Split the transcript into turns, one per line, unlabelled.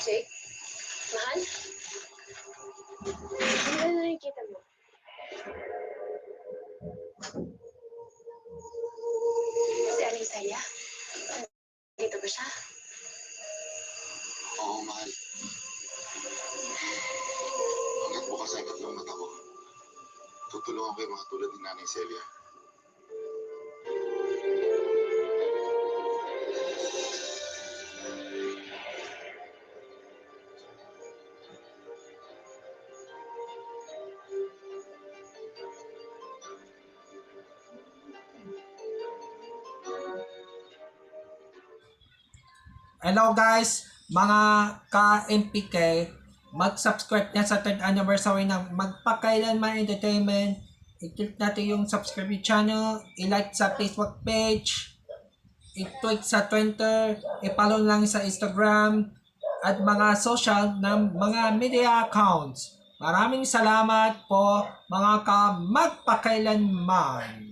Jake? Mahal? Ano na nakikita mo? Si Aling Saya? Dito ba siya?
Oo, mahal. Hanggat bukas ay tatlong mata ko, tutulungan ko yung mga tulad ni Nanay Celia.
Hello guys, mga ka-MPK, mag-subscribe na sa 3rd anniversary ng Magpakailanman Entertainment. I-click natin yung subscribe channel, i-like sa Facebook page, i-tweet sa Twitter, i-follow lang sa Instagram, at mga social ng mga media accounts. Maraming salamat po mga ka-magpakailanman.